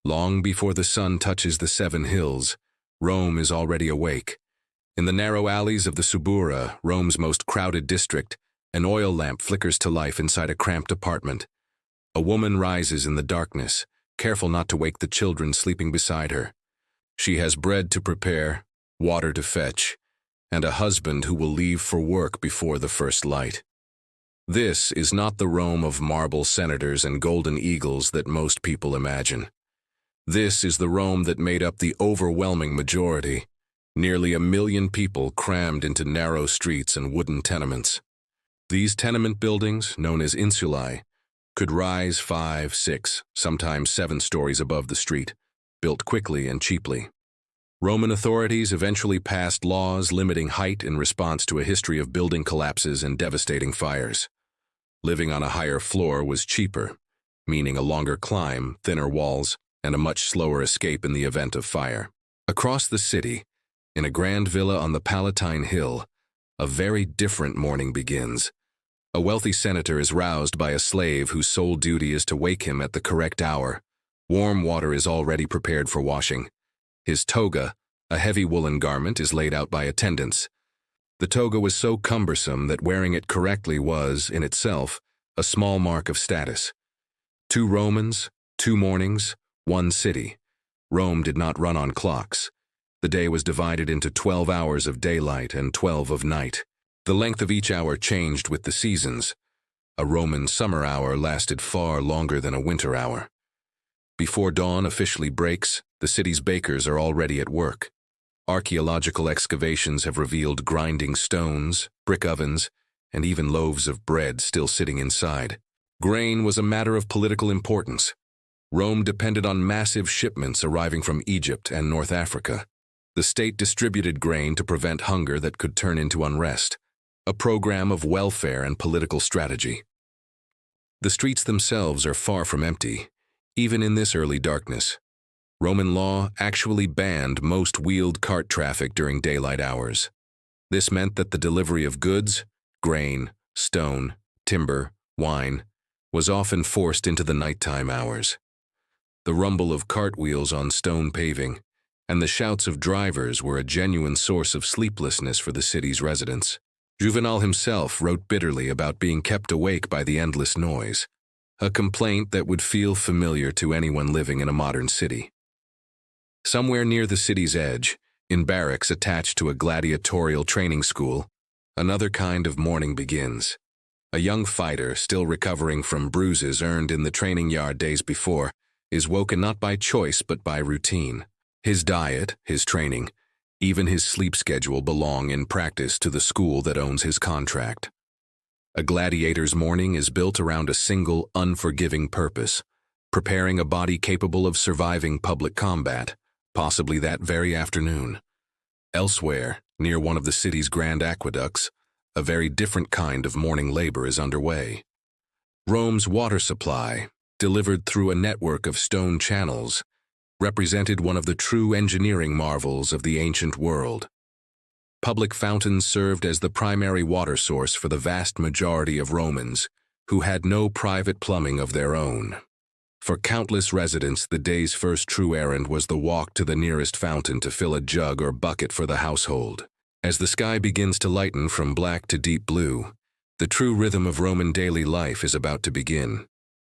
Long before the sun touches the 7 hills, Rome is already awake. In the narrow alleys of the Subura, Rome's most crowded district, an oil lamp flickers to life inside a cramped apartment. A woman rises in the darkness, careful not to wake the children sleeping beside her. She has bread to prepare, water to fetch, and a husband who will leave for work before the first light. This is not the Rome of marble senators and golden eagles that most people imagine. This is the Rome that made up the overwhelming majority, nearly 1 million people crammed into narrow streets and wooden tenements. These tenement buildings, known as insulae, could rise 5, 6, sometimes 7 stories above the street, built quickly and cheaply. Roman authorities eventually passed laws limiting height in response to a history of building collapses and devastating fires. Living on a higher floor was cheaper, meaning a longer climb, thinner walls, and a much slower escape in the event of fire. Across the city, in a grand villa on the Palatine Hill, a very different morning begins. A wealthy senator is roused by a slave whose sole duty is to wake him at the correct hour. Warm water is already prepared for washing. His toga, a heavy woolen garment, is laid out by attendants. The toga was so cumbersome that wearing it correctly was, in itself, a small mark of status. 2 Romans, 2 mornings, 1 city. Rome did not run on clocks. The day was divided into 12 hours of daylight and 12 of night. The length of each hour changed with the seasons. A Roman summer hour lasted far longer than a winter hour. Before dawn officially breaks, the city's bakers are already at work. Archaeological excavations have revealed grinding stones, brick ovens, and even loaves of bread still sitting inside. Grain was a matter of political importance. Rome depended on massive shipments arriving from Egypt and North Africa. The state distributed grain to prevent hunger that could turn into unrest, a program of welfare and political strategy. The streets themselves are far from empty, even in this early darkness. Roman law actually banned most wheeled cart traffic during daylight hours. This meant that the delivery of goods, grain, stone, timber, wine, was often forced into the nighttime hours. The rumble of cartwheels on stone paving and the shouts of drivers were a genuine source of sleeplessness for the city's residents. Juvenal himself wrote bitterly about being kept awake by the endless noise, a complaint that would feel familiar to anyone living in a modern city. Somewhere near the city's edge, in barracks attached to a gladiatorial training school, another kind of morning begins. A young fighter, still recovering from bruises earned in the training yard days before, is woken not by choice but by routine. His diet, his training, even his sleep schedule belong in practice to the school that owns his contract. A gladiator's morning is built around a single, unforgiving purpose, preparing a body capable of surviving public combat, possibly that very afternoon. Elsewhere, near one of the city's grand aqueducts, a very different kind of morning labor is underway. Rome's water supply, delivered through a network of stone channels, represented one of the true engineering marvels of the ancient world. Public fountains served as the primary water source for the vast majority of Romans, who had no private plumbing of their own. For countless residents, the day's first true errand was the walk to the nearest fountain to fill a jug or bucket for the household. As the sky begins to lighten from black to deep blue, the true rhythm of Roman daily life is about to begin.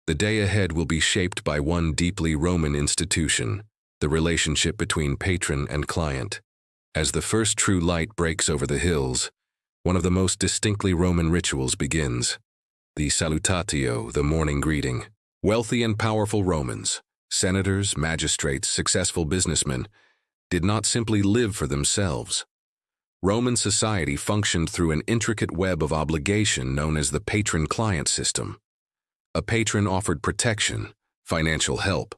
The day ahead will be shaped by one deeply Roman institution, the relationship between patron and client. As the first true light breaks over the hills, one of the most distinctly Roman rituals begins. The salutatio, the morning greeting. Wealthy and powerful Romans, senators, magistrates, successful businessmen, did not simply live for themselves. Roman society functioned through an intricate web of obligation known as the patron-client system. A patron offered protection, financial help,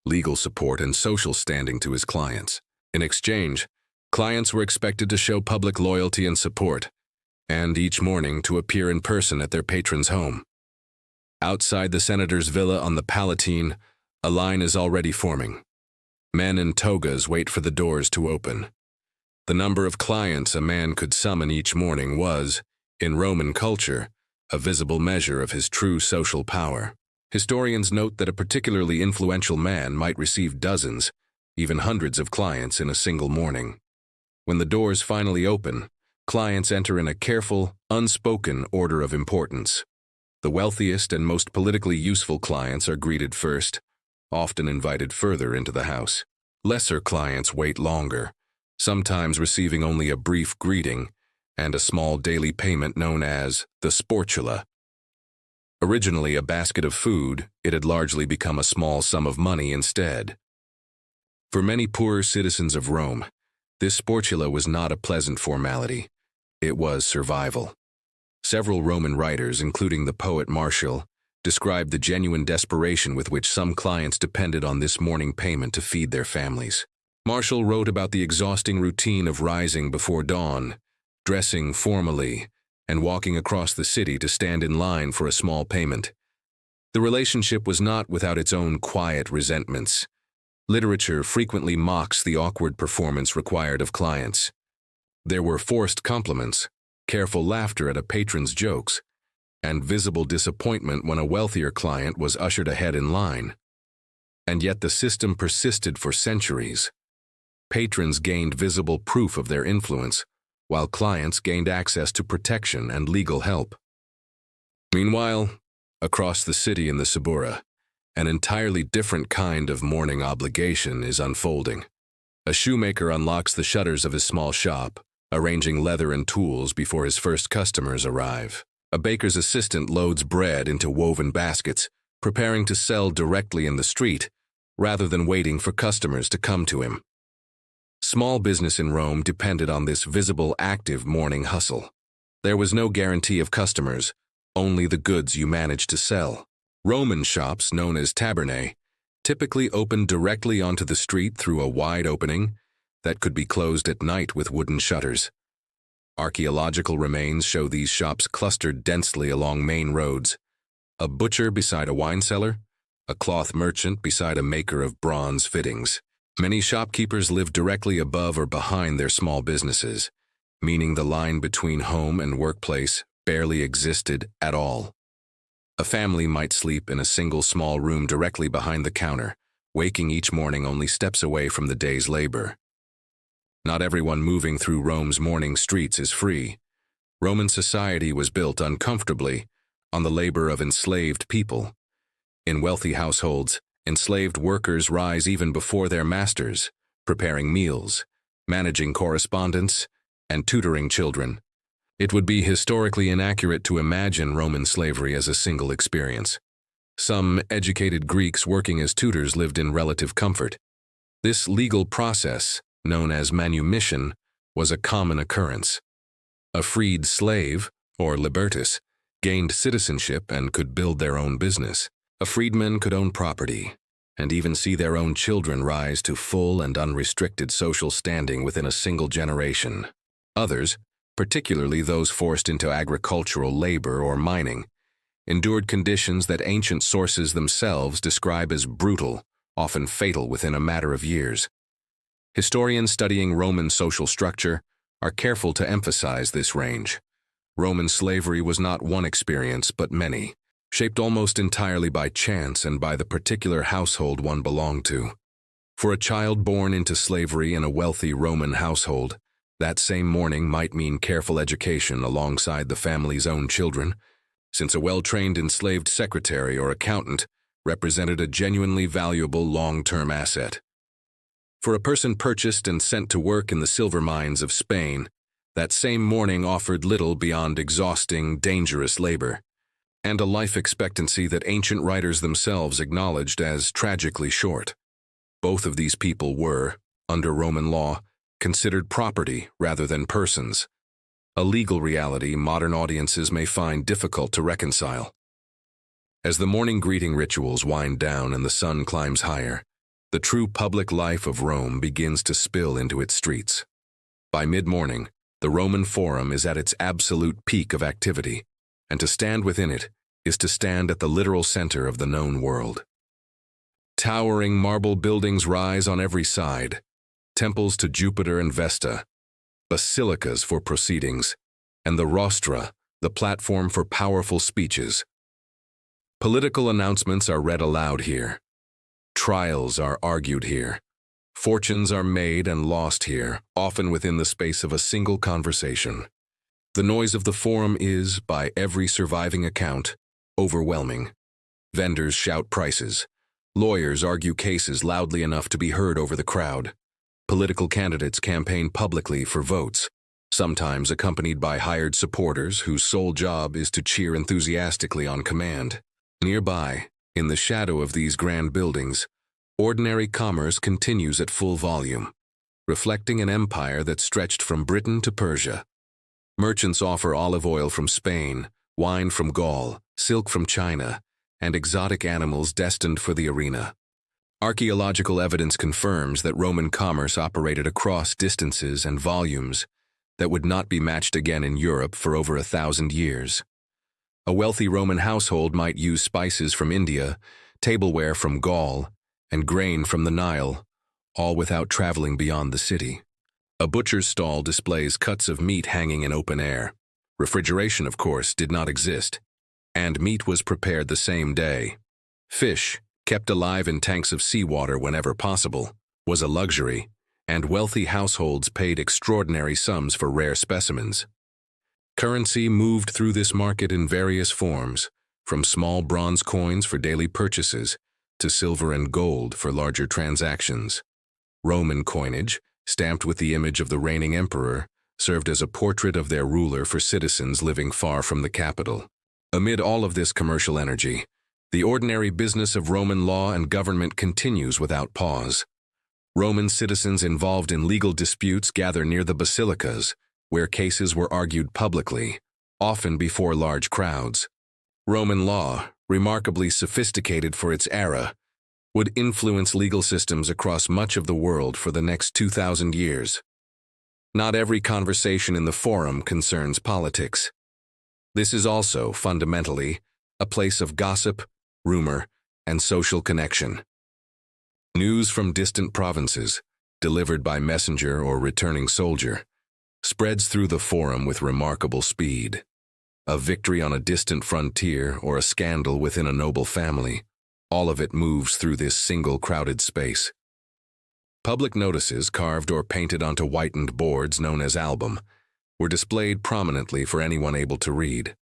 legal support, and social standing to his clients. In exchange, clients were expected to show public loyalty and support, and each morning to appear in person at their patron's home. Outside the senator's villa on the Palatine, a line is already forming. Men in togas wait for the doors to open. The number of clients a man could summon each morning was, in Roman culture, a visible measure of his true social power. Historians note that a particularly influential man might receive dozens, even hundreds of clients in a single morning. When the doors finally open, clients enter in a careful, unspoken order of importance. The wealthiest and most politically useful clients are greeted first, often invited further into the house. Lesser clients wait longer, sometimes receiving only a brief greeting and a small daily payment known as the sportula. Originally a basket of food, it had largely become a small sum of money instead. For many poorer citizens of Rome, this sportula was not a pleasant formality. It was survival. Several Roman writers, including the poet Martial, described the genuine desperation with which some clients depended on this morning payment to feed their families. Martial wrote about the exhausting routine of rising before dawn, dressing formally, and walking across the city to stand in line for a small payment. The relationship was not without its own quiet resentments. Literature frequently mocks the awkward performance required of clients. There were forced compliments, careful laughter at a patron's jokes, and visible disappointment when a wealthier client was ushered ahead in line. And yet the system persisted for centuries. Patrons gained visible proof of their influence, while clients gained access to protection and legal help. Meanwhile, across the city in the Suburra, an entirely different kind of morning obligation is unfolding. A shoemaker unlocks the shutters of his small shop, arranging leather and tools before his first customers arrive. A baker's assistant loads bread into woven baskets, preparing to sell directly in the street, rather than waiting for customers to come to him. Small business in Rome depended on this visible, active morning hustle. There was no guarantee of customers, only the goods you managed to sell. Roman shops, known as tabernae, typically opened directly onto the street through a wide opening that could be closed at night with wooden shutters. Archaeological remains show these shops clustered densely along main roads. A butcher beside a wine cellar, a cloth merchant beside a maker of bronze fittings. Many shopkeepers lived directly above or behind their small businesses, meaning the line between home and workplace barely existed at all. A family might sleep in a single small room directly behind the counter, waking each morning only steps away from the day's labor. Not everyone moving through Rome's morning streets is free. Roman society was built uncomfortably on the labor of enslaved people. In wealthy households, enslaved workers rise even before their masters, preparing meals, managing correspondence, and tutoring children. It would be historically inaccurate to imagine Roman slavery as a single experience. Some educated Greeks working as tutors lived in relative comfort. This legal process, known as manumission, was a common occurrence. A freed slave, or libertus, gained citizenship and could build their own business. A freedman could own property, and even see their own children rise to full and unrestricted social standing within a single generation. Others, particularly those forced into agricultural labor or mining, endured conditions that ancient sources themselves describe as brutal, often fatal within a matter of years. Historians studying Roman social structure are careful to emphasize this range. Roman slavery was not one experience, but many, shaped almost entirely by chance and by the particular household one belonged to. For a child born into slavery in a wealthy Roman household, that same morning might mean careful education alongside the family's own children, since a well-trained enslaved secretary or accountant represented a genuinely valuable long-term asset. For a person purchased and sent to work in the silver mines of Spain, that same morning offered little beyond exhausting, dangerous labor, and a life expectancy that ancient writers themselves acknowledged as tragically short. Both of these people were, under Roman law, considered property rather than persons, a legal reality modern audiences may find difficult to reconcile. As the morning greeting rituals wind down and the sun climbs higher, the true public life of Rome begins to spill into its streets. By mid-morning, the Roman Forum is at its absolute peak of activity, and to stand within it is to stand at the literal center of the known world. Towering marble buildings rise on every side, temples to Jupiter and Vesta, basilicas for proceedings, and the rostra, the platform for powerful speeches. Political announcements are read aloud here. Trials are argued here. Fortunes are made and lost here, often within the space of a single conversation. The noise of the forum is, by every surviving account, overwhelming. Vendors shout prices. Lawyers argue cases loudly enough to be heard over the crowd. Political candidates campaign publicly for votes, sometimes accompanied by hired supporters whose sole job is to cheer enthusiastically on command. Nearby, in the shadow of these grand buildings, ordinary commerce continues at full volume, reflecting an empire that stretched from Britain to Persia. Merchants offer olive oil from Spain, wine from Gaul, silk from China, and exotic animals destined for the arena. Archaeological evidence confirms that Roman commerce operated across distances and volumes that would not be matched again in Europe for over 1,000 years. A wealthy Roman household might use spices from India, tableware from Gaul, and grain from the Nile, all without traveling beyond the city. A butcher's stall displays cuts of meat hanging in open air. Refrigeration, of course, did not exist, and meat was prepared the same day. Fish, kept alive in tanks of seawater whenever possible, was a luxury, and wealthy households paid extraordinary sums for rare specimens. Currency moved through this market in various forms, from small bronze coins for daily purchases to silver and gold for larger transactions. Roman coinage, stamped with the image of the reigning emperor, served as a portrait of their ruler for citizens living far from the capital. Amid all of this commercial energy, the ordinary business of Roman law and government continues without pause. Roman citizens involved in legal disputes gather near the basilicas, where cases were argued publicly, often before large crowds. Roman law, remarkably sophisticated for its era, would influence legal systems across much of the world for the next 2,000 years. Not every conversation in the forum concerns politics. This is also, fundamentally, a place of gossip, rumor, and social connection. News from distant provinces, delivered by messenger or returning soldier, spreads through the forum with remarkable speed. A victory on a distant frontier or a scandal within a noble family, all of it moves through this single crowded space. Public notices carved or painted onto whitened boards known as album were displayed prominently for anyone able to read.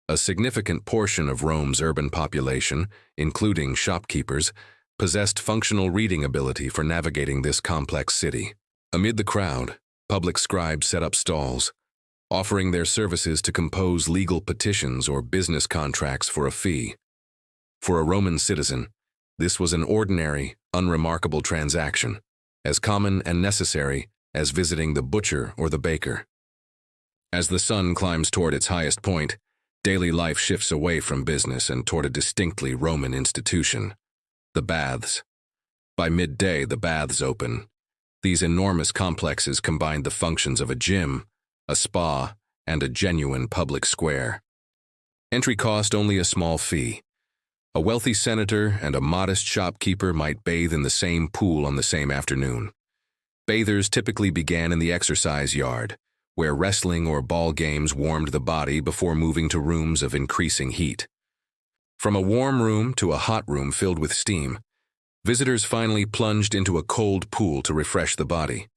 A significant portion of Rome's urban population, including shopkeepers, possessed functional reading ability for navigating this complex city. Amid the crowd, public scribes set up stalls, offering their services to compose legal petitions or business contracts for a fee. For a Roman citizen, this was an ordinary, unremarkable transaction, as common and necessary as visiting the butcher or the baker. As the sun climbs toward its highest point, daily life shifts away from business and toward a distinctly Roman institution: the baths. By midday, the baths open. These enormous complexes combined the functions of a gym, a spa, and a genuine public square. Entry cost only a small fee. A wealthy senator and a modest shopkeeper might bathe in the same pool on the same afternoon. Bathers typically began in the exercise yard, where wrestling or ball games warmed the body before moving to rooms of increasing heat. From a warm room to a hot room filled with steam, visitors finally plunged into a cold pool to refresh the body.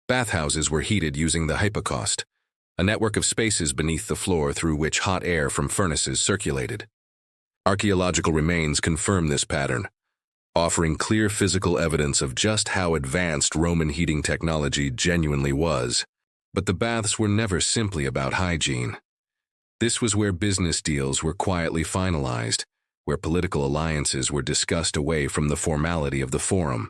Bathhouses were heated using the hypocaust, a network of spaces beneath the floor through which hot air from furnaces circulated. Archaeological remains confirm this pattern, offering clear physical evidence of just how advanced Roman heating technology genuinely was. But the baths were never simply about hygiene. This was where business deals were quietly finalized, where political alliances were discussed away from the formality of the forum,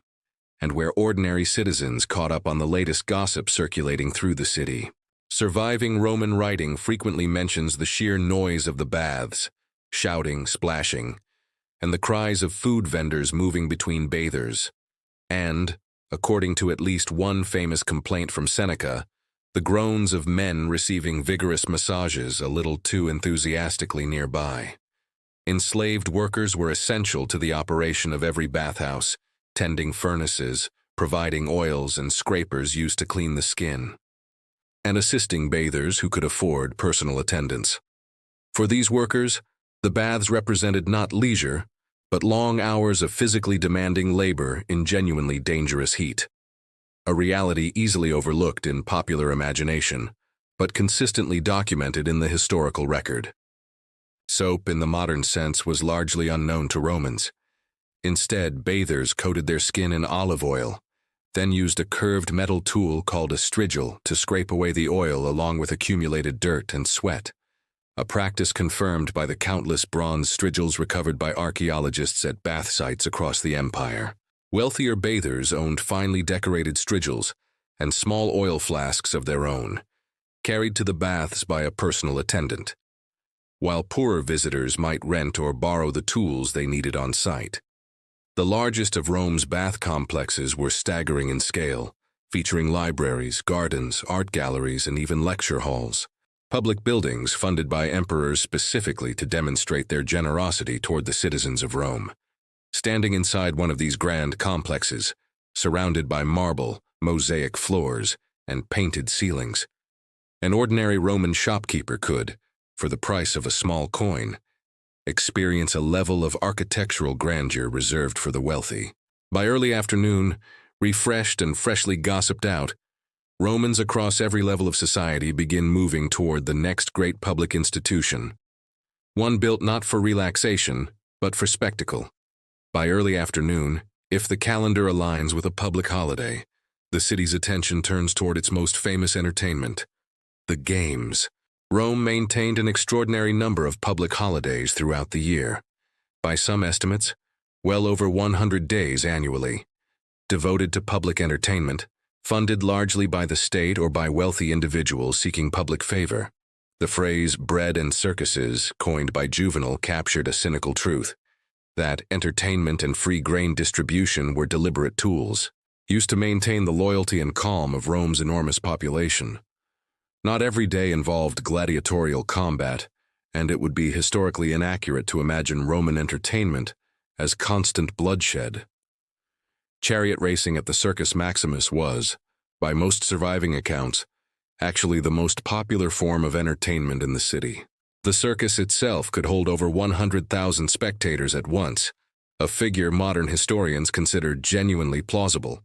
and where ordinary citizens caught up on the latest gossip circulating through the city. Surviving Roman writing frequently mentions the sheer noise of the baths, shouting, splashing, and the cries of food vendors moving between bathers, and, according to at least one famous complaint from Seneca, the groans of men receiving vigorous massages a little too enthusiastically nearby. Enslaved workers were essential to the operation of every bathhouse, tending furnaces, providing oils and scrapers used to clean the skin, and assisting bathers who could afford personal attendants. For these workers, The baths represented not leisure, but long hours of physically demanding labor in genuinely dangerous heat. A reality easily overlooked in popular imagination, but consistently documented in the historical record. Soap in the modern sense was largely unknown to Romans. Instead, bathers coated their skin in olive oil, then used a curved metal tool called a strigil to scrape away the oil along with accumulated dirt and sweat, a practice confirmed by the countless bronze strigils recovered by archaeologists at bath sites across the empire. Wealthier bathers owned finely decorated strigils and small oil flasks of their own, carried to the baths by a personal attendant, while poorer visitors might rent or borrow the tools they needed on site. The largest of Rome's bath complexes were staggering in scale, featuring libraries, gardens, art galleries, and even lecture halls. Public buildings funded by emperors specifically to demonstrate their generosity toward the citizens of Rome. Standing inside one of these grand complexes, surrounded by marble, mosaic floors, and painted ceilings, an ordinary Roman shopkeeper could, for the price of a small coin, experience a level of architectural grandeur reserved for the wealthy. By early afternoon, refreshed and freshly gossiped out, Romans across every level of society begin moving toward the next great public institution, one built not for relaxation, but for spectacle. By early afternoon, if the calendar aligns with a public holiday, the city's attention turns toward its most famous entertainment, the games. Rome maintained an extraordinary number of public holidays throughout the year, by some estimates, well over 100 days annually, devoted to public entertainment, funded largely by the state or by wealthy individuals seeking public favor. The phrase bread and circuses, coined by Juvenal, captured a cynical truth, that entertainment and free grain distribution were deliberate tools, used to maintain the loyalty and calm of Rome's enormous population. Not every day involved gladiatorial combat, and it would be historically inaccurate to imagine Roman entertainment as constant bloodshed. Chariot racing at the Circus Maximus was, by most surviving accounts, actually the most popular form of entertainment in the city. The circus itself could hold over 100,000 spectators at once, a figure modern historians consider genuinely plausible.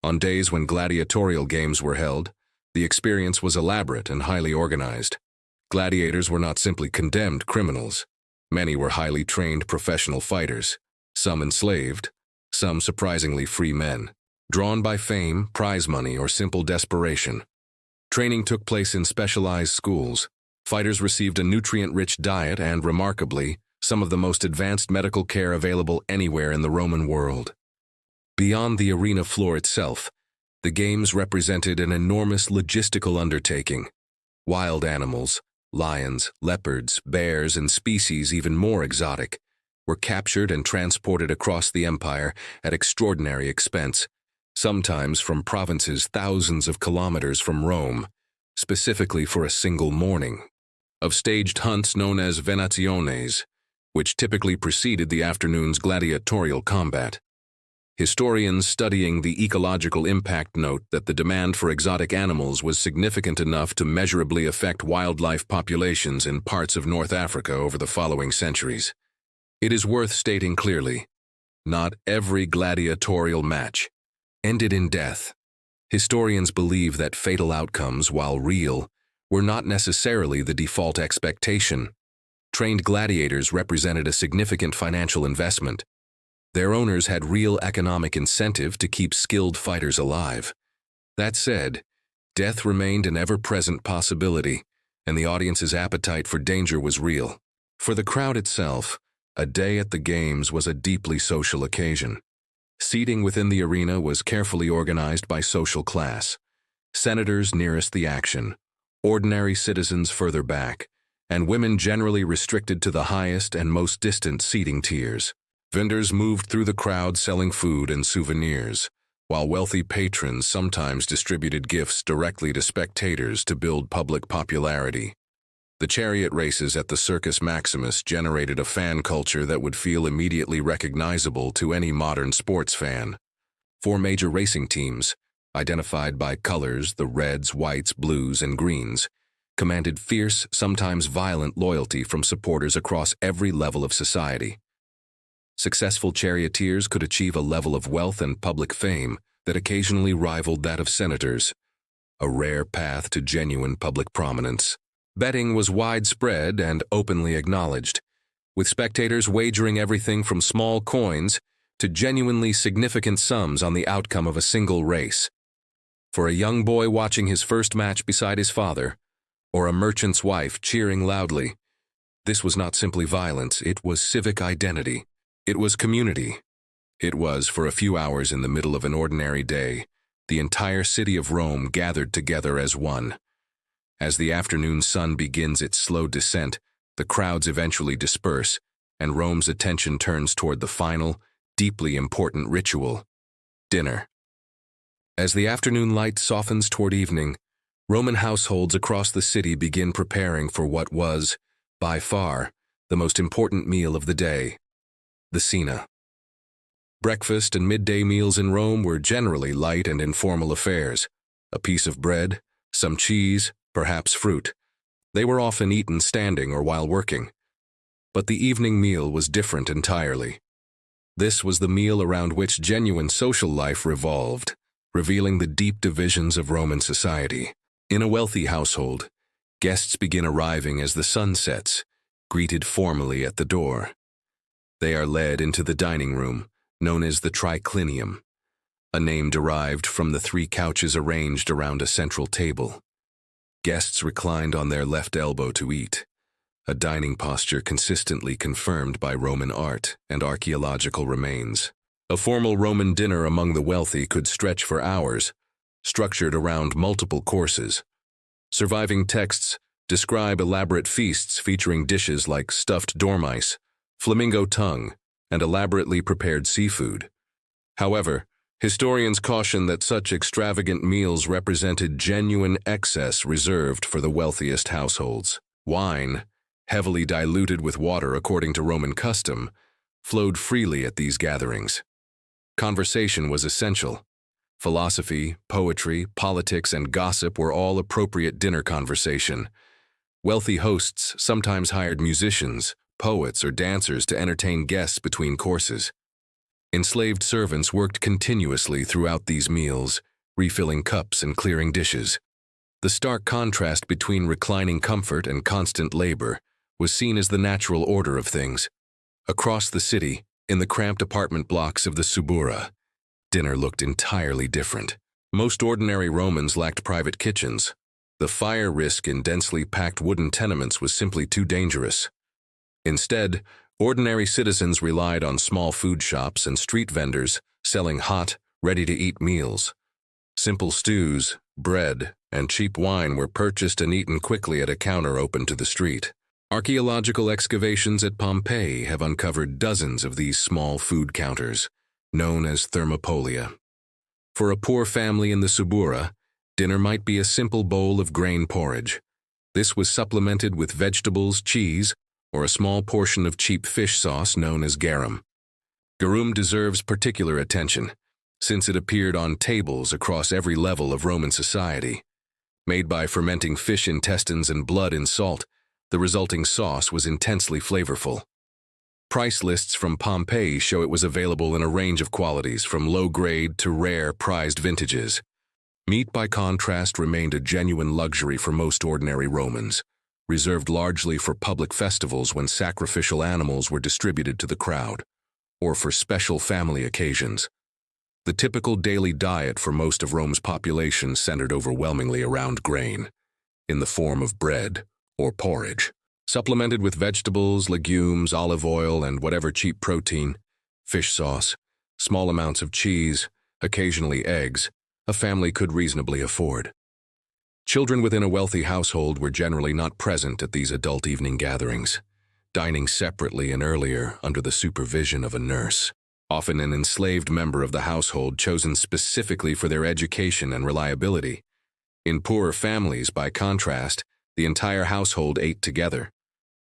On days when gladiatorial games were held, the experience was elaborate and highly organized. Gladiators were not simply condemned criminals. Many were highly trained professional fighters, some enslaved, some surprisingly free men, drawn by fame, prize money, or simple desperation. Training took place in specialized schools. Fighters received a nutrient-rich diet and, remarkably, some of the most advanced medical care available anywhere in the Roman world. Beyond the arena floor itself, the games represented an enormous logistical undertaking. Wild animals, lions, leopards, bears, and species even more exotic, were captured and transported across the empire at extraordinary expense, sometimes from provinces thousands of kilometers from Rome, specifically for a single morning. Of staged hunts known as venationes, which typically preceded the afternoon's gladiatorial combat. Historians studying the ecological impact note that the demand for exotic animals was significant enough to measurably affect wildlife populations in parts of North Africa over the following centuries. It is worth stating clearly, not every gladiatorial match ended in death. Historians believe that fatal outcomes, while real, were not necessarily the default expectation. Trained gladiators represented a significant financial investment. Their owners had real economic incentive to keep skilled fighters alive. That said, death remained an ever-present possibility, and the audience's appetite for danger was real. For the crowd itself, a day at the games was a deeply social occasion. Seating within the arena was carefully organized by social class. Senators nearest the action, ordinary citizens further back, and women generally restricted to the highest and most distant seating tiers. Vendors moved through the crowd selling food and souvenirs, while wealthy patrons sometimes distributed gifts directly to spectators to build public popularity. The chariot races at the Circus Maximus generated a fan culture that would feel immediately recognizable to any modern sports fan. 4 major racing teams, identified by colors, the reds, whites, blues, and greens, commanded fierce, sometimes violent loyalty from supporters across every level of society. Successful charioteers could achieve a level of wealth and public fame that occasionally rivaled that of senators, a rare path to genuine public prominence. Betting was widespread and openly acknowledged, with spectators wagering everything from small coins to genuinely significant sums on the outcome of a single race. For a young boy watching his first match beside his father, or a merchant's wife cheering loudly, this was not simply violence, it was civic identity. It was community. It was, for a few hours in the middle of an ordinary day, the entire city of Rome gathered together as one. As the afternoon sun begins its slow descent, the crowds eventually disperse, and Rome's attention turns toward the final, deeply important ritual: dinner. As the afternoon light softens toward evening, Roman households across the city begin preparing for what was, by far, the most important meal of the day: the cena. Breakfast and midday meals in Rome were generally light and informal affairs: a piece of bread, some cheese, perhaps fruit. They were often eaten standing or while working. But the evening meal was different entirely. This was the meal around which genuine social life revolved, revealing the deep divisions of Roman society. In a wealthy household, guests begin arriving as the sun sets, greeted formally at the door. They are led into the dining room, known as the triclinium, a name derived from the 3 couches arranged around a central table. Guests reclined on their left elbow to eat, a dining posture consistently confirmed by Roman art and archaeological remains. A formal Roman dinner among the wealthy could stretch for hours, structured around multiple courses. Surviving texts describe elaborate feasts featuring dishes like stuffed dormice, flamingo tongue, and elaborately prepared seafood. However, historians caution that such extravagant meals represented genuine excess reserved for the wealthiest households. Wine, heavily diluted with water according to Roman custom, flowed freely at these gatherings. Conversation was essential. Philosophy, poetry, politics, and gossip were all appropriate dinner conversation. Wealthy hosts sometimes hired musicians, poets, or dancers to entertain guests between courses. Enslaved servants worked continuously throughout these meals, refilling cups and clearing dishes. The stark contrast between reclining comfort and constant labor was seen as the natural order of things. Across the city, in the cramped apartment blocks of the Subura, dinner looked entirely different. Most ordinary Romans lacked private kitchens. The fire risk in densely packed wooden tenements was simply too dangerous. Instead, ordinary citizens relied on small food shops and street vendors selling hot, ready-to-eat meals. Simple stews, bread, and cheap wine were purchased and eaten quickly at a counter open to the street. Archaeological excavations at Pompeii have uncovered dozens of these small food counters, known as thermopolia. For a poor family in the Subura, dinner might be a simple bowl of grain porridge. This was supplemented with vegetables, cheese, or a small portion of cheap fish sauce known as garum. Garum deserves particular attention, since it appeared on tables across every level of Roman society. Made by fermenting fish intestines and blood in salt, the resulting sauce was intensely flavorful. Price lists from Pompeii show it was available in a range of qualities, from low-grade to rare, prized vintages. Meat, by contrast, remained a genuine luxury for most ordinary Romans, reserved largely for public festivals when sacrificial animals were distributed to the crowd, or for special family occasions. The typical daily diet for most of Rome's population centered overwhelmingly around grain, in the form of bread or porridge, supplemented with vegetables, legumes, olive oil, and whatever cheap protein, fish sauce, small amounts of cheese, occasionally eggs, a family could reasonably afford. Children within a wealthy household were generally not present at these adult evening gatherings, dining separately and earlier under the supervision of a nurse, often an enslaved member of the household chosen specifically for their education and reliability. In poorer families, by contrast, the entire household ate together.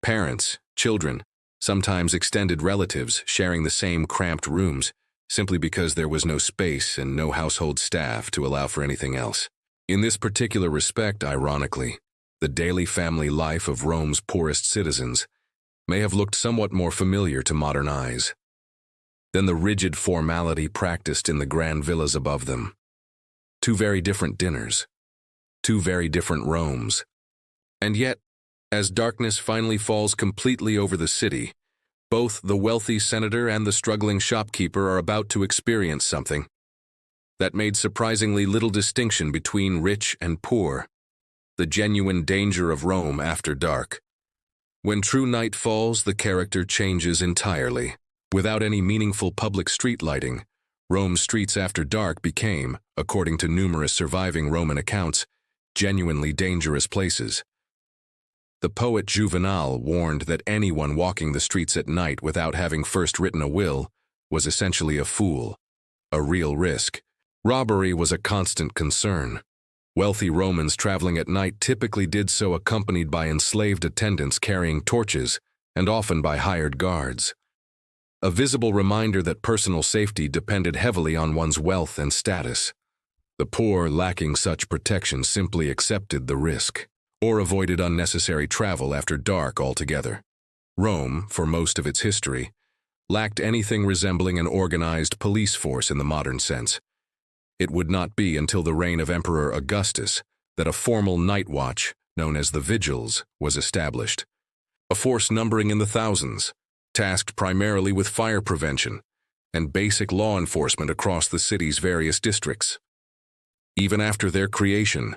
Parents, children, sometimes extended relatives sharing the same cramped rooms, simply because there was no space and no household staff to allow for anything else. In this particular respect, ironically, the daily family life of Rome's poorest citizens, may have looked somewhat more familiar to modern eyes than the rigid formality practiced in the grand villas above them. Two very different dinners, two very different Romes. And yet, as darkness finally falls completely over the city, both the wealthy senator and the struggling shopkeeper are about to experience something that made surprisingly little distinction between rich and poor, the genuine danger of Rome after dark. When true night falls, the character changes entirely. Without any meaningful public street lighting, Rome's streets after dark became, according to numerous surviving Roman accounts, genuinely dangerous places. The poet Juvenal warned that anyone walking the streets at night without having first written a will was essentially a fool, a real risk. Robbery was a constant concern. Wealthy Romans traveling at night typically did so accompanied by enslaved attendants carrying torches and often by hired guards. A visible reminder that personal safety depended heavily on one's wealth and status. The poor, lacking such protection, simply accepted the risk or avoided unnecessary travel after dark altogether. Rome, for most of its history, lacked anything resembling an organized police force in the modern sense. It would not be until the reign of Emperor Augustus that a formal night watch, known as the Vigils, was established. A force numbering in the thousands, tasked primarily with fire prevention and basic law enforcement across the city's various districts. Even after their creation,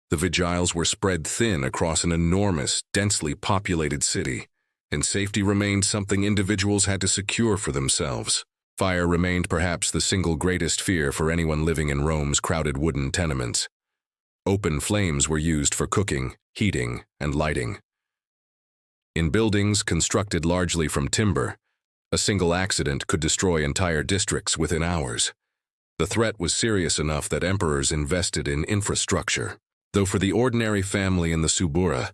the Vigiles were spread thin across an enormous, densely populated city, and safety remained something individuals had to secure for themselves. Fire remained perhaps the single greatest fear for anyone living in Rome's crowded wooden tenements. Open flames were used for cooking, heating, and lighting. In buildings constructed largely from timber, a single accident could destroy entire districts within hours. The threat was serious enough that emperors invested in infrastructure. Though for the ordinary family in the Subura,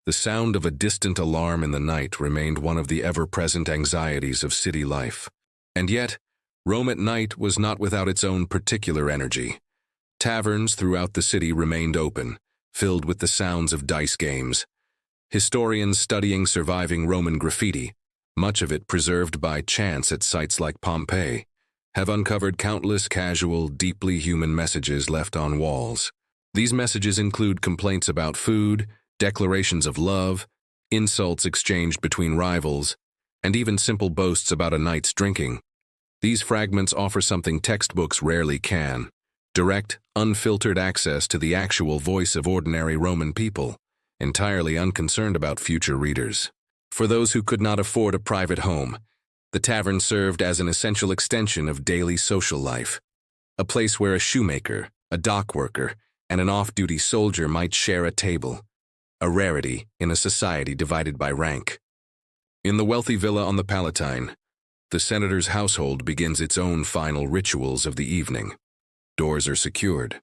the sound of a distant alarm in the night remained one of the ever-present anxieties of city life. And yet, Rome at night was not without its own particular energy. Taverns throughout the city remained open, filled with the sounds of dice games. Historians studying surviving Roman graffiti, much of it preserved by chance at sites like Pompeii, have uncovered countless casual, deeply human messages left on walls. These messages include complaints about food, declarations of love, insults exchanged between rivals, and even simple boasts about a night's drinking. These fragments offer something textbooks rarely can: direct, unfiltered access to the actual voice of ordinary Roman people, entirely unconcerned about future readers. For those who could not afford a private home, the tavern served as an essential extension of daily social life, a place where a shoemaker, a dock worker, and an off-duty soldier might share a table, a rarity in a society divided by rank. In the wealthy villa on the Palatine, the senator's household begins its own final rituals of the evening. Doors are secured.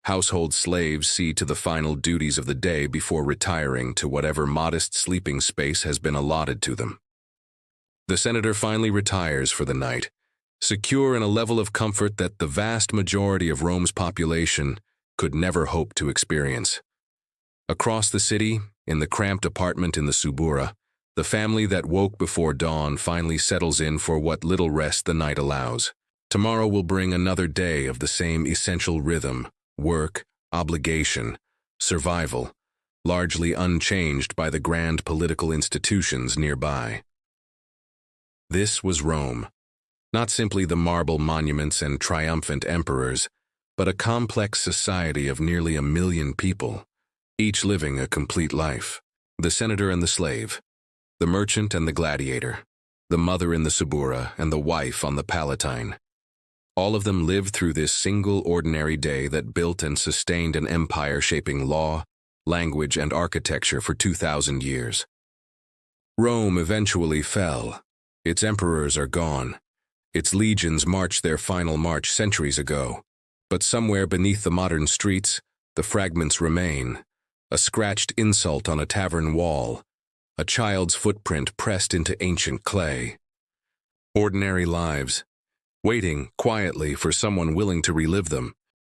Household slaves see to the final duties of the day before retiring to whatever modest sleeping space has been allotted to them. The senator finally retires for the night, secure in a level of comfort that the vast majority of Rome's population could never hope to experience. Across the city, in the cramped apartment in the Subura, the family that woke before dawn finally settles in for what little rest the night allows. Tomorrow will bring another day of the same essential rhythm: work, obligation, survival, largely unchanged by the grand political institutions nearby. This was Rome, not simply the marble monuments and triumphant emperors, but a complex society of nearly 1 million people, each living a complete life. The senator and the slave, the merchant and the gladiator, the mother in the Subura and the wife on the Palatine. All of them lived through this single ordinary day that built and sustained an empire shaping law, language, and architecture for 2,000 years. Rome eventually fell. Its emperors are gone. Its legions marched their final march centuries ago. But somewhere beneath the modern streets, the fragments remain: a scratched insult on a tavern wall, a child's footprint pressed into ancient clay. Ordinary lives, waiting quietly for someone willing to relive them.